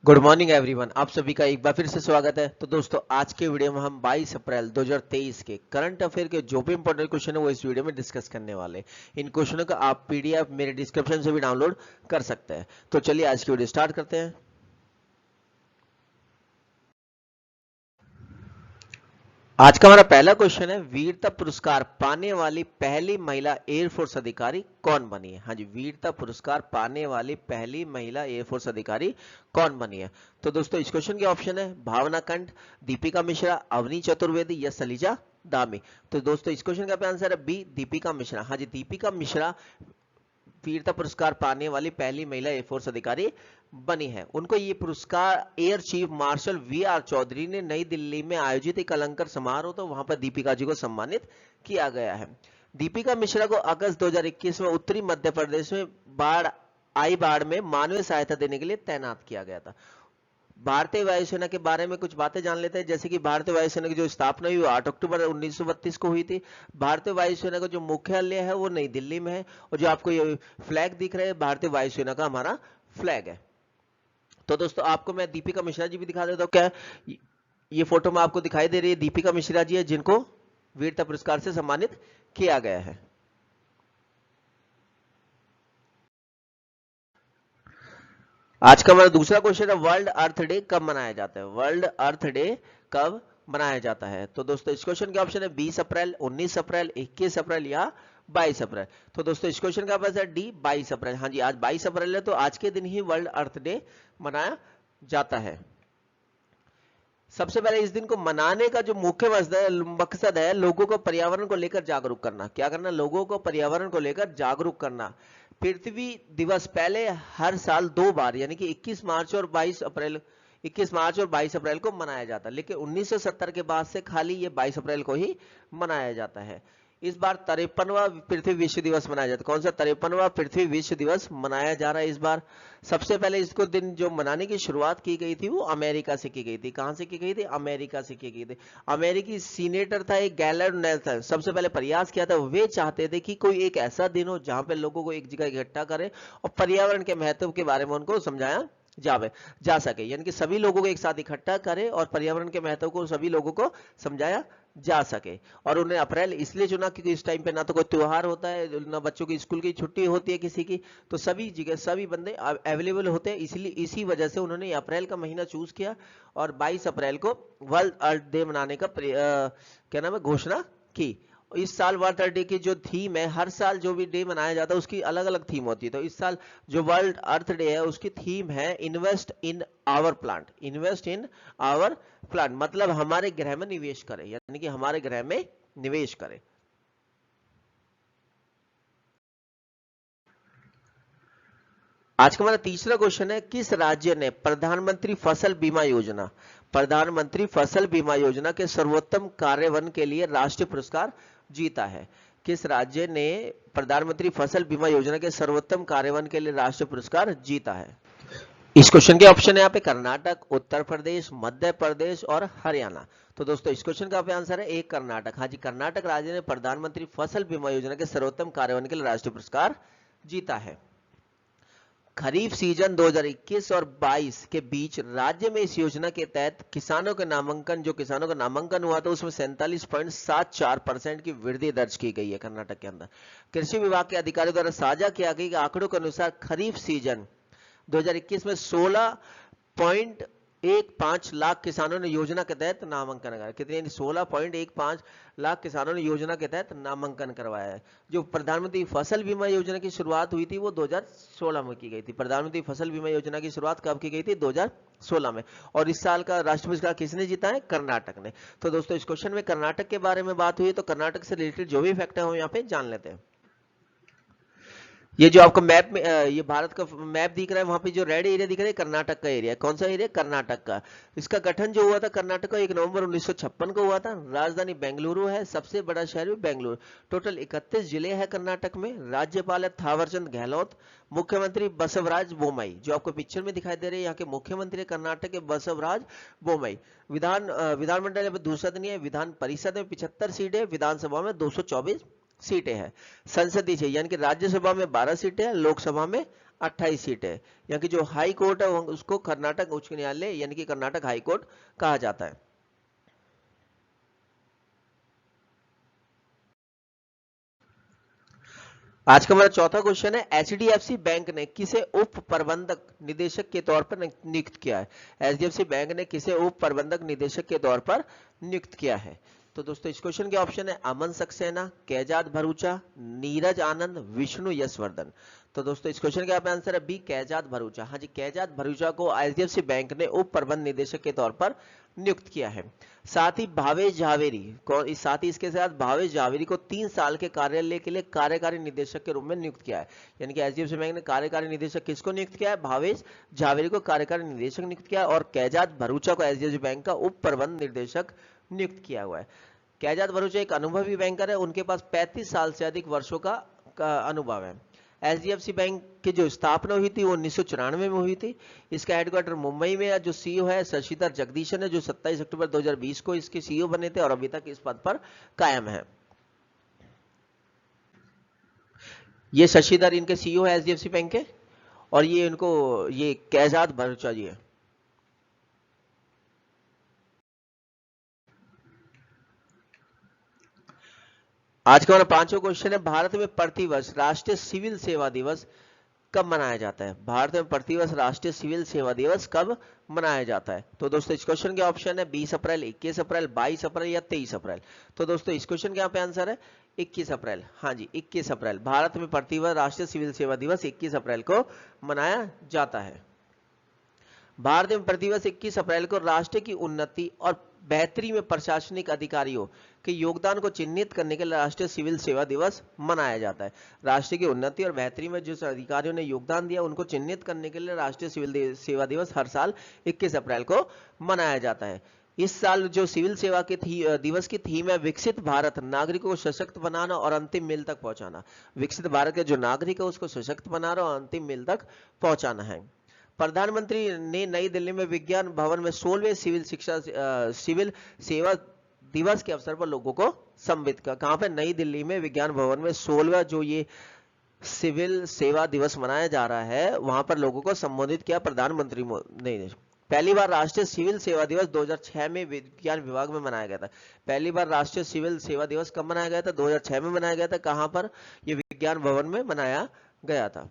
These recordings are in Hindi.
गुड मॉर्निंग एवरीवन, आप सभी का एक बार फिर से स्वागत है। तो दोस्तों, आज के वीडियो में हम 22 अप्रैल 2023 के करंट अफेयर के जो भी इंपॉर्टेंट क्वेश्चन है वो इस वीडियो में डिस्कस करने वाले हैं। इन क्वेश्चनों का आप पीडीएफ मेरे डिस्क्रिप्शन से भी डाउनलोड कर सकते हैं। तो चलिए आज की वीडियो स्टार्ट करते हैं। आज का हमारा पहला क्वेश्चन है, वीरता पुरस्कार पाने वाली पहली महिला एयरफोर्स अधिकारी कौन बनी है? हाँ जी, वीरता पुरस्कार पाने वाली पहली महिला एयरफोर्स अधिकारी कौन बनी है? तो दोस्तों, इस क्वेश्चन के ऑप्शन है भावना कंठ, दीपिका मिश्रा, अवनी चतुर्वेदी या सलीजा दामी। तो दोस्तों, इस क्वेश्चन का आंसर है बी, दीपिका मिश्रा। हाँ जी, दीपिका मिश्रा वीरता पुरस्कार पाने वाली पहली महिला एयरफोर्स अधिकारी बनी है। उनको ये पुरस्कार air chief marshal V R Chaudhari ने नई दिल्ली में आयोजित एक अलंकार समारोह तो वहां पर दीपिका जी को सम्मानित किया गया है। दीपिका मिश्रा को अगस्त 2021 में उत्तरी मध्य प्रदेश में बाढ़ में मानवीय सहायता देने के लिए तैनात किया गया था। भारतीय वायुसेना के बारे में कुछ बातें जान लेते हैं, जैसे कि भारतीय वायुसेना की जो स्थापना हुई 8 अक्टूबर 1932 को हुई थी। भारतीय वायुसेना का जो मुख्यालय है वो नई दिल्ली में है, और जो आपको ये फ्लैग दिख रहा है भारतीय वायुसेना का हमारा फ्लैग है। तो दोस्तों, आपको मैं दीपिका मिश्रा जी भी दिखा देता हूँ। क्या ये फोटो में आपको दिखाई दे रही है दीपिका मिश्रा जी है, जिनको वीरता पुरस्कार से सम्मानित किया गया है। आज का हमारा दूसरा क्वेश्चन है, वर्ल्ड अर्थ डे कब मनाया जाता है? वर्ल्ड अर्थ डे कब मनाया जाता है? तो दोस्तों, इस क्वेश्चन का ऑप्शन है 20 अप्रैल, 19 अप्रैल, 21 अप्रैल या 22 अप्रैल। तो दोस्तों, इस क्वेश्चन का आंसर है डी, 22 अप्रैल। हाँ जी, आज 22 अप्रैल है, तो आज के दिन ही वर्ल्ड अर्थ डे मनाया जाता है। सबसे पहले इस दिन को मनाने का जो मुख्य मकसद है लोगों को पर्यावरण को लेकर जागरूक करना। क्या करना? लोगों को पर्यावरण को लेकर जागरूक करना। पृथ्वी दिवस पहले हर साल 2 बार यानी कि 21 मार्च और 22 अप्रैल 21 मार्च और 22 अप्रैल को मनाया जाता है, लेकिन 1970 के बाद से खाली ये 22 अप्रैल को ही मनाया जाता है। इस बार 53वां पृथ्वी विश्व दिवस मनाया जाता है। कौन सा 53वां पृथ्वी विश्व दिवस मनाया जा रहा है इस बार? सबसे पहले इसको दिन जो मनाने की शुरुआत की गई थी वो अमेरिका से की गई थी। कहां से की गई थी? अमेरिका से की गई थी। अमेरिकी सीनेटर था एक गैलर्ड नेल्सन, सबसे पहले प्रयास किया था। वे चाहते थे कि कोई एक ऐसा दिन हो जहां पे लोगों को एक जगह इकट्ठा करे और पर्यावरण के महत्व के बारे में उनको समझाया जा सके, यानी कि सभी लोगों को एक साथ इकट्ठा करे और पर्यावरण के महत्व को सभी लोगों को समझाया जा सके। और उन्हें अप्रैल इसलिए चुना क्योंकि इस टाइम पे ना तो कोई त्योहार होता है, ना बच्चों की स्कूल की छुट्टी होती है किसी की, तो सभी जगह सभी बंदे अवेलेबल होते हैं, इसलिए इसी वजह से उन्होंने अप्रैल का महीना चूज किया और 22 अप्रैल को वर्ल्ड अर्थ डे मनाने का क्या नाम है, घोषणा की। इस साल वर्ल्ड अर्थ डे की जो थीम है, हर साल जो भी डे मनाया जाता है उसकी अलग अलग थीम होती है। तो इस साल जो वर्ल्ड अर्थ डे है उसकी थीम है invest in our plant. Invest in our plant मतलब हमारे ग्रह में निवेश करें, यानी कि हमारे ग्रह में निवेश करें। आज का हमारा तीसरा क्वेश्चन है, किस राज्य ने प्रधानमंत्री फसल बीमा योजना के सर्वोत्तम कार्यान्वयन के लिए राष्ट्रीय पुरस्कार जीता है? किस राज्य ने प्रधानमंत्री फसल बीमा योजना के सर्वोत्तम कार्यान्वयन के लिए राष्ट्रीय पुरस्कार जीता है? इस क्वेश्चन के ऑप्शन है यहाँ पे कर्नाटक, उत्तर प्रदेश, मध्य प्रदेश और हरियाणा। तो दोस्तों, इस क्वेश्चन का आंसर है एक, कर्नाटक। हाँ जी, कर्नाटक राज्य ने प्रधानमंत्री फसल बीमा योजना के सर्वोत्तम कार्यान्वयन के लिए राष्ट्रीय पुरस्कार जीता है। खरीफ सीजन 2021 और 22 के बीच राज्य में इस योजना के तहत किसानों का नामांकन हुआ था उसमें 47.74% की वृद्धि दर्ज की गई है कर्नाटक के अंदर। कृषि विभाग के अधिकारियों द्वारा साझा किया गया आंकड़ों के अनुसार खरीफ सीजन 2021 में 16.15 लाख किसानों ने योजना के तहत नामांकन कराया। कितने? 16.15 लाख किसानों ने योजना के तहत नामांकन करवाया है। जो प्रधानमंत्री फसल बीमा योजना की शुरुआत हुई थी वो 2016 में की गई थी। प्रधानमंत्री फसल बीमा योजना की शुरुआत कब की गई थी? 2016 में। और इस साल का राष्ट्रीय पुरस्कार किसने जीता है? कर्नाटक ने। तो दोस्तों, इस क्वेश्चन में कर्नाटक के बारे में बात हुई, तो कर्नाटक से रिलेटेड जो भी फैक्ट है हम यहाँ पे जान लेते हैं। ये जो आपको मैप में ये भारत का मैप दिख रहा है, वहां पे जो रेड एरिया दिख रहा है कर्नाटक का एरिया। कौन सा एरिया? कर्नाटक का। इसका गठन जो हुआ था कर्नाटक का 1 नवंबर 1956 को हुआ था। राजधानी बेंगलुरु है, सबसे बड़ा शहर भी बेंगलुरु। टोटल 31 जिले हैं कर्नाटक में। राज्यपाल है थावरचंद गहलोत। मुख्यमंत्री बसवराज बोम्मई, जो आपको पिक्चर में दिखाई दे रहे हैं यहाँ के मुख्यमंत्री कर्नाटक के बसवराज बोम्मई। विधानमंडल में 2 सदन है। विधान परिषद में 75 सीटें, विधानसभा में 224 सीटें हैं। संसदीय यानी कि राज्यसभा में 12 सीटें हैं, लोकसभा में 28 सीट है। यहाँ की जो हाई कोर्ट है उसको कर्नाटक उच्च न्यायालय यानी कि कर्नाटक हाई कोर्ट कहा जाता है। आज का हमारा चौथा क्वेश्चन है, एचडीएफसी बैंक ने किसे उप प्रबंधक निदेशक के तौर पर नियुक्त किया है? एचडीएफसी बैंक ने किसे उप प्रबंधक निदेशक के तौर पर नियुक्त किया है? तो दोस्तों इस क्वेश्चन के ऑप्शन है अमन सक्सेना, कैजाद भरूचा, नीरज आनंद, विष्णु यशवर्धन। तो दोस्तों इस क्वेश्चन का आंसर है बी, कैजाद भरूचा। हाँ जी, कैजाद भरूचा को एचडीएफसी बैंक ने उप प्रबंध निदेशक के तौर पर नियुक्त किया है। साथ ही भावेश झावेरी साथ ही इसके साथ भावेश झावेरी को 3 साल के कार्यालय के लिए कार्यकारी निदेशक के रूप में नियुक्त किया है। यानी कि एचडीएफसी बैंक ने कार्यकारी निदेशक किसको नियुक्त किया है? भावेश झावेरी को कार्यकारी निदेशक नियुक्त किया और कैजाद भरूचा को एचडीएफसी बैंक का उप प्रबंध निदेशक नियुक्त किया हुआ है। कैजाद भरूचा एक अनुभवी बैंकर है, उनके पास 35 साल से अधिक वर्षों का अनुभव है। एचडीएफसी बैंक की जो स्थापना हुई थी वो 1994 में हुई थी। इसका हेडक्वार्टर मुंबई में है। जो सीईओ है शशिधर जगदीशन है, जो 27 अक्टूबर 2020 को इसके सीईओ बने थे और अभी तक इस पद पर कायम है। ये शशिधर इनके सीईओ है एचडीएफसी बैंक के, और ये कैजाद भरूचा जी है। आज का हमारा पांचवा क्वेश्चन है, भारत में प्रतिवर्ष राष्ट्रीय सिविल सेवा दिवस कब मनाया जाता है? भारत में प्रतिवर्ष राष्ट्रीय सिविल सेवा दिवस कब मनाया जाता है? तो दोस्तों इस क्वेश्चन के ऑप्शन है 20 अप्रैल, 21 अप्रैल, 22 अप्रैल या 23 अप्रैल। तो दोस्तों इस क्वेश्चन के यहाँ पे आंसर है 21 अप्रैल। हाँ जी, 21 अप्रैल। भारत में प्रतिवर्ष राष्ट्रीय सिविल सेवा दिवस 21 अप्रैल को मनाया जाता है। भारत में प्रतिवर्ष 21 अप्रैल को राष्ट्र की उन्नति और बेहतरी में प्रशासनिक अधिकारियों के योगदान को चिन्हित करने के लिए राष्ट्रीय सिविल सेवा दिवस मनाया जाता है। राष्ट्र की उन्नति और बेहतरी में जिस अधिकारियों ने योगदान दिया उनको चिन्हित करने के लिए राष्ट्रीय सिविल सेवा दिवस हर साल 21 अप्रैल को मनाया जाता है। इस साल जो सिविल सेवा के दिवस की थीम है विकसित भारत, नागरिकों को सशक्त बनाना और अंतिम मील तक पहुंचाना। विकसित भारत के जो नागरिक है उसको सशक्त बनाना और अंतिम मील तक पहुंचाना है। प्रधानमंत्री ने नई दिल्ली में विज्ञान भवन में 16वें सिविल सेवा दिवस के अवसर पर लोगों को संबोधित किया। कहां पे? नई दिल्ली में विज्ञान भवन में 16वां जो ये सिविल सेवा दिवस मनाया जा रहा है वहां पर लोगों को संबोधित किया प्रधानमंत्री ने। पहली बार राष्ट्रीय सिविल सेवा दिवस 2006 में विज्ञान विभाग में मनाया गया था। पहली बार राष्ट्रीय सिविल सेवा दिवस कब मनाया गया था? 2006 में मनाया गया था। कहां पर? ये विज्ञान भवन में मनाया गया था।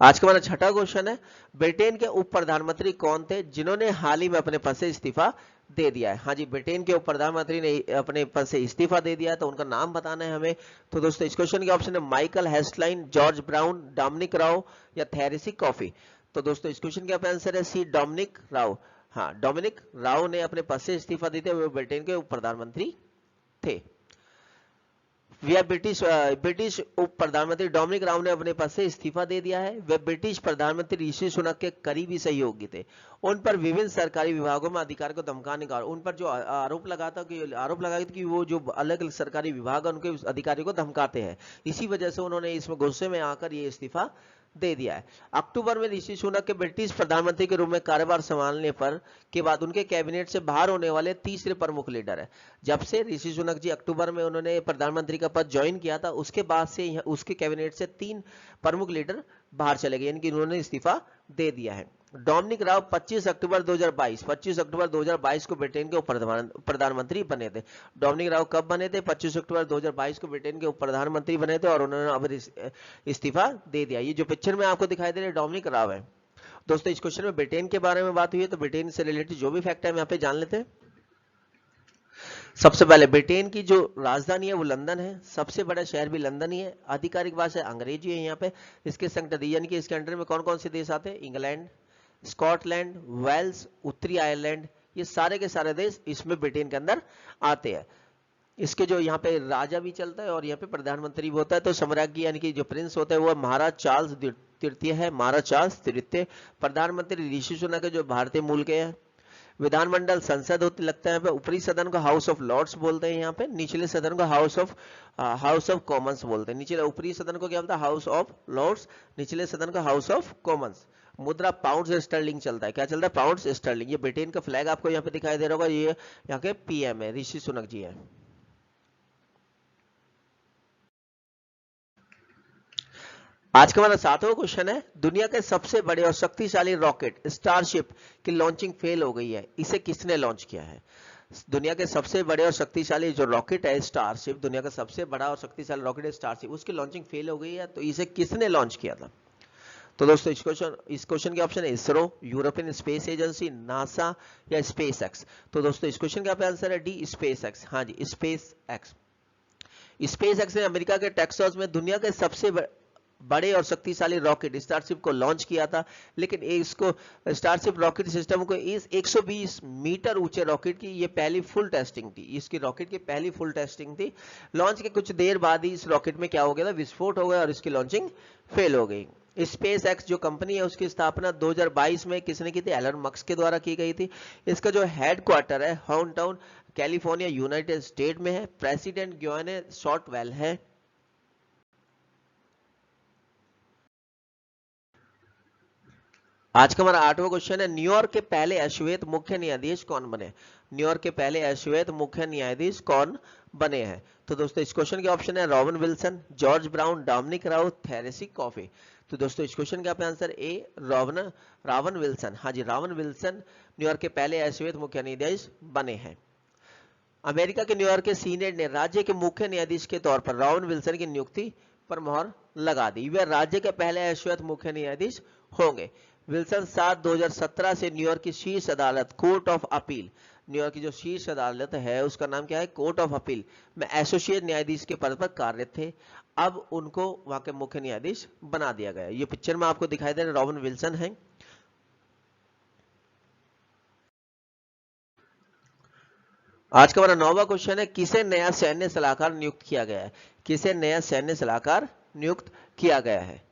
आज का हमारा छठा क्वेश्चन है, ब्रिटेन के उप प्रधानमंत्री कौन थे जिन्होंने हाल ही में अपने पद से इस्तीफा दे दिया है? हाँ जी, ब्रिटेन के उप प्रधानमंत्री ने अपने पद से इस्तीफा दे दिया है, तो उनका नाम बताना है हमें। तो दोस्तों इस क्वेश्चन के ऑप्शन है Michael Heseltine, George Brown, Dominic Raab या थेरेसी कॉफी। तो दोस्तों इस क्वेश्चन का आंसर है सी, डोमिनिक राव। हाँ, डोमिनिक राव ने अपने पद से इस्तीफा देते हुए ब्रिटेन के उप प्रधानमंत्री थे। ब्रिटिश उप प्रधानमंत्री डोमिनिक राव ने अपने पद से इस्तीफा दे दिया है। वे ब्रिटिश प्रधानमंत्री ऋषि सुनक के करीबी सहयोगी थे। उन पर विभिन्न सरकारी विभागों में अधिकार को धमकाने का, उन पर जो आरोप लगा था कि वो जो अलग अलग सरकारी विभाग है उनके अधिकारियों को धमकाते हैं। इसी वजह से उन्होंने इसमें गुस्से में आकर ये इस्तीफा दे दिया है। अक्टूबर में ऋषि सुनक के ब्रिटिश प्रधानमंत्री के रूप में कार्यभार संभालने पर के बाद उनके कैबिनेट से बाहर होने वाले तीसरे प्रमुख लीडर है। जब से ऋषि सुनक जी अक्टूबर में उन्होंने प्रधानमंत्री का पद ज्वाइन किया था उसके बाद से उसके कैबिनेट से 3 प्रमुख लीडर बाहर चले गए, यानी कि उन्होंने इस्तीफा दे दिया है। डोमिनिक राव 25 अक्टूबर 2022 को ब्रिटेन के उप प्रधानमंत्री बने थे। डोमिनिक राव कब बने थे? 25 अक्टूबर 2022 को ब्रिटेन के उप प्रधानमंत्री बने थे और उन्होंने अब इस्तीफा दे दिया। ये जो पिक्चर में आपको दिखाई दे रहे डोमिनिक राव है। दोस्तों इस क्वेश्चन में ब्रिटेन के बारे में बात हुई है, तो ब्रिटेन से रिलेटेड जो भी फैक्ट है हम यहाँ पे जान लेते हैं। सबसे पहले ब्रिटेन की जो राजधानी है वो लंदन है। सबसे बड़ा शहर भी लंदन ही है। आधिकारिक भाषा अंग्रेजी है यहाँ पे। इसके संघ यानी कि इसके अंडर में कौन कौन से देश आते हैं? इंग्लैंड, स्कॉटलैंड, वेल्स, उत्तरी आयरलैंड, ये सारे के सारे देश इसमें ब्रिटेन के अंदर आते हैं। इसके जो यहाँ पे राजा भी चलता है और यहाँ पे प्रधानमंत्री भी होता है। तो सम्राज्ञी यानी कि जो प्रिंस होता है वो महाराज चार्ल्स तृतीय है, महाराज चार्ल्स तृतीय। प्रधानमंत्री ऋषि सुनक है जो भारतीय मूल के हैं। विधानमंडल संसद होती लगता है। ऊपरी सदन को हाउस ऑफ लॉर्ड्स बोलते हैं यहाँ पे। निचले सदन को हाउस ऑफ कॉमन्स बोलते हैं। निचले ऊपरी सदन को क्या बोलता है? House of Lords. निचले सदन को हाउस ऑफ कॉमन्स। मुद्रा पाउंड स्टर्लिंग चलता है। क्या चलता है? Pound sterling. ये ब्रिटेन का फ्लैग आपको यहाँ पे दिखाई दे रहा होगा। ये यहाँ के पीएम है, ऋषि सुनक जी है। आज का हमारा 7वां क्वेश्चन है, दुनिया के सबसे बड़े और शक्तिशाली रॉकेट स्टारशिप की लॉन्चिंग फेल हो गई है, इसे किसने लॉन्च किया है? दुनिया के सबसे बड़े और शक्तिशाली जो रॉकेट है स्टारशिप, दुनिया का सबसे बड़ा और शक्तिशाली रॉकेट है स्टारशिप, उसकी लॉन्चिंग फेल हो गई है, तो इसे किसने लॉन्च किया था? तो दोस्तों इस क्वेश्चन के ऑप्शन है ISRO, European space agency, NASA या स्पेस एक्स। तो दोस्तों इस क्वेश्चन का आंसर है डी, स्पेस एक्स। हाँ जी, स्पेस एक्स। स्पेस एक्स ने अमेरिका के टेक्सास में दुनिया के सबसे बड़े और शक्तिशाली रॉकेट स्टारशिप को लॉन्च किया था, लेकिन इसको स्टारशिप रॉकेट सिस्टम को इस 120 मीटर ऊंचे रॉकेट की ये पहली फुल टेस्टिंग थी, इसकी रॉकेट की पहली फुल टेस्टिंग थी। लॉन्च के कुछ देर बाद ही इस रॉकेट में क्या हो गया था, विस्फोट हो गया और इसकी लॉन्चिंग फेल हो गई। स्पेस एक्स जो कंपनी है उसकी स्थापना 2022 में किसने की थी, एलन मस्क के द्वारा की गई थी। इसका जो हेडक्वार्टर है हाउनटाउन कैलिफोर्निया यूनाइटेड स्टेट में है। प्रेसिडेंट ग्योने शॉर्टवेल है। आज का हमारा 8वां क्वेश्चन है, न्यूयॉर्क के पहले अश्वेत मुख्य न्यायाधीश कौन बने? न्यूयॉर्क के पहले अश्वेत मुख्य न्यायाधीश कौन बने हैं? तो दोस्तों इस क्वेश्चन के ऑप्शन है Robin Wilson, George Brown, Dominic Raab, Therese Coffey. तो दोस्तों इस क्वेश्चन का आंसर ए, रावन विल्सन। हाँ जी, रावन विल्सन न्यूयॉर्क के पहले अश्वेत मुख्य न्यायाधीश बने हैं। अमेरिका के न्यूयॉर्क के सीनेट ने राज्य के मुख्य न्यायाधीश के तौर पर रावन विल्सन की नियुक्ति पर मोहर लगा दी। वे राज्य के पहले अश्वेत मुख्य न्यायाधीश होंगे। विल्सन 7/2017 से न्यूयॉर्क की शीर्ष अदालत कोर्ट ऑफ अपील, न्यूयॉर्क की जो शीर्ष अदालत है उसका नाम क्या है, कोर्ट ऑफ अपील में एसोसिएट न्यायाधीश के पद पर कार्यरत थे। अब उनको वहां के मुख्य न्यायाधीश बना दिया गया। ये पिक्चर में आपको दिखाई दे रहे रॉबिन विल्सन है। आज का हमारा 9वां क्वेश्चन है, किसे नया सैन्य सलाहकार नियुक्त किया गया है? किसे नया सैन्य सलाहकार नियुक्त किया गया है?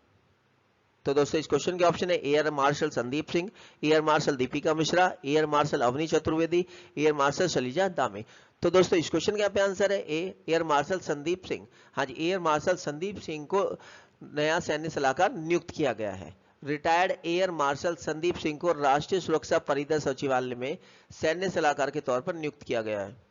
तो दोस्तों इस क्वेश्चन के ऑप्शन है air marshal Sandeep Singh, air marshal Deepika Mishra, air marshal Avani Chaturvedi, air marshal Shailaja Dhami. तो दोस्तों इस क्वेश्चन का आंसर है A, air marshal Sandeep Singh. हाँ जी, एयर मार्शल संदीप सिंह को नया सैन्य सलाहकार नियुक्त किया गया है। Retired air marshal Sandeep Singh को राष्ट्रीय सुरक्षा परिषद सचिवालय में सैन्य सलाहकार के तौर पर नियुक्त किया गया है।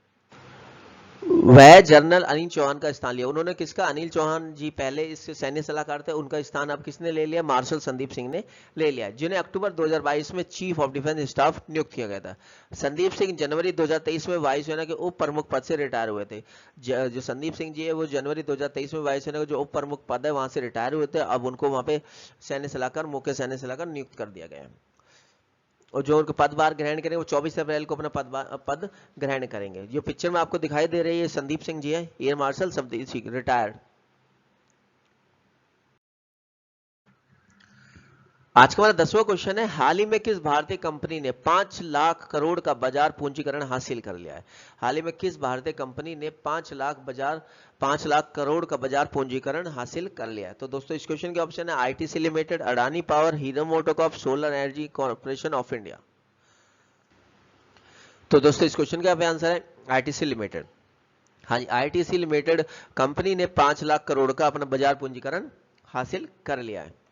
वह जनरल अनिल चौहान का स्थान लिया। उन्होंने किसका, अनिल चौहान जी पहले इस सैन्य सलाहकार थे, उनका स्थान अब किसने ले लिया, मार्शल संदीप सिंह ने ले लिया, जिन्हें अक्टूबर 2022 में चीफ ऑफ डिफेंस स्टाफ नियुक्त किया गया था। संदीप सिंह जनवरी 2023 में वायुसेना के उप प्रमुख पद से रिटायर हुए थे। जो संदीप सिंह जी है वो जनवरी 2023 में वायुसेना के जो उप प्रमुख पद है वहां से रिटायर हुए थे। अब उनको वहां पे सैन्य सलाहकार, मुख्य सैन्य सलाहकार नियुक्त कर दिया गया है। और जो उनको पदभार ग्रहण करेंगे वो 24 अप्रैल को अपना पद ग्रहण करेंगे। जो पिक्चर में आपको दिखाई दे रही है संदीप सिंह जी है, air marshal Sandeep Singh, retired. आज का हमारा 10वां क्वेश्चन है, हाल ही में किस भारतीय कंपनी ने 5 लाख करोड़ का बाजार पूंजीकरण हासिल कर लिया है? हाल ही में किस भारतीय कंपनी ने 5 लाख करोड़ का बाजार पूंजीकरण हासिल कर लिया है? तो दोस्तों इस क्वेश्चन के ऑप्शन है ITC limited, Adani power, hero MotoCorp, solar energy corporation of India. तो दोस्तों इस क्वेश्चन का आंसर है आईटीसी लिमिटेड। हाँ जी, आईटीसी लिमिटेड कंपनी ने 5 लाख करोड़ का अपना बाजार पूंजीकरण हासिल कर लिया है।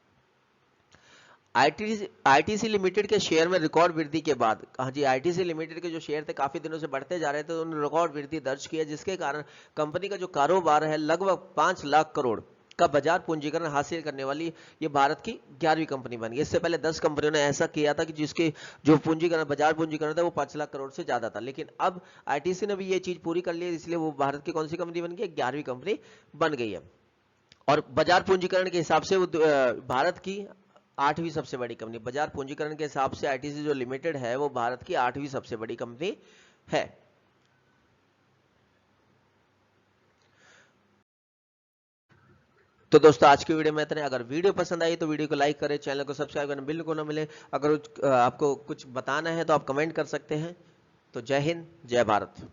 आईटीसी लिमिटेड के शेयर में रिकॉर्ड वृद्धि के बाद, हाँ जी, आईटीसी लिमिटेड के जो शेयर थे काफी दिनों से बढ़ते जा रहे थे, तो उन्होंने रिकॉर्ड वृद्धि दर्ज की है, जिसके कारण कंपनी का जो कारोबार है लगभग 5 लाख करोड़ का बाजार पूंजीकरण हासिल करने वाली ये भारत की 11वीं कंपनी बन गई। इससे पहले 10 कंपनियों ने ऐसा किया था कि जिसके जो बाजार पूंजीकरण था वो 5 लाख करोड़ से ज्यादा था, लेकिन अब आईटीसी ने भी ये चीज पूरी कर ली है, इसलिए वो भारत की कौन सी कंपनी बन गई, 11वीं कंपनी बन गई है। और बाजार पूंजीकरण के हिसाब से वो भारत की 8वीं सबसे बड़ी कंपनी, बाजार पूंजीकरण के हिसाब से आईटीसी जो लिमिटेड है वो भारत की 8वीं सबसे बड़ी कंपनी है। तो दोस्तों आज की वीडियो में इतने। अगर वीडियो पसंद आई तो वीडियो को लाइक करें, चैनल को सब्सक्राइब करना बिल्कुल ना मिले। अगर आपको कुछ बताना है तो आप कमेंट कर सकते हैं। तो जय हिंद, जय भारत।